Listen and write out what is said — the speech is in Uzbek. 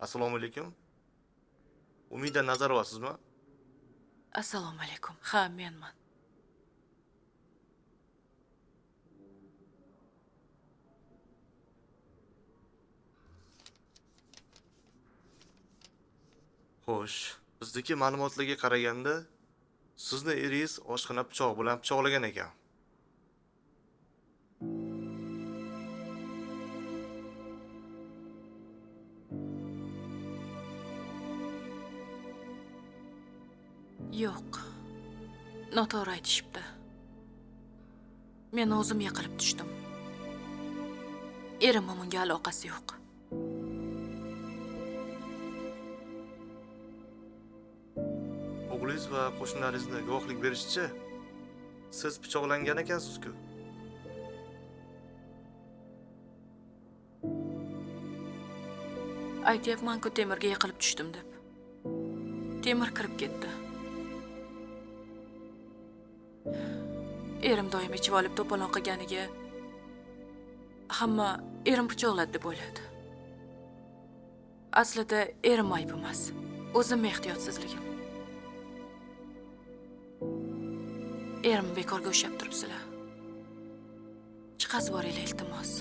Assalomu alaykum. Umida Nazarovasizmi? Assalomu alaykum. Ha, menman. Xo'sh, bizdagi ma'lumotlarga qaraganda, sizni eringiz oshxona pichoq bilan pichoqlagan ekan. Yo'q. Noto'g'ri aytishibdi. Men o'zim yiqilib tushdim. Erimning bunga aloqasi yo'q. O'g'lingiz va qo'shnilaringizni guvohlik berishicha, siz pichoqlangan ekansiz-ku. Aytyapman-ku Temirga yiqilib tushdim deb. Temir kirib ketdi. Erim doim ichib olib to'polon qilganiga hamma erim pichoqladi deb o'yladi. Aslida erim ayb emas. O'zim ehtiyotsizligim. Erim bekorga ushlab turibsizlar. Chiqazib yuboringlar iltimos.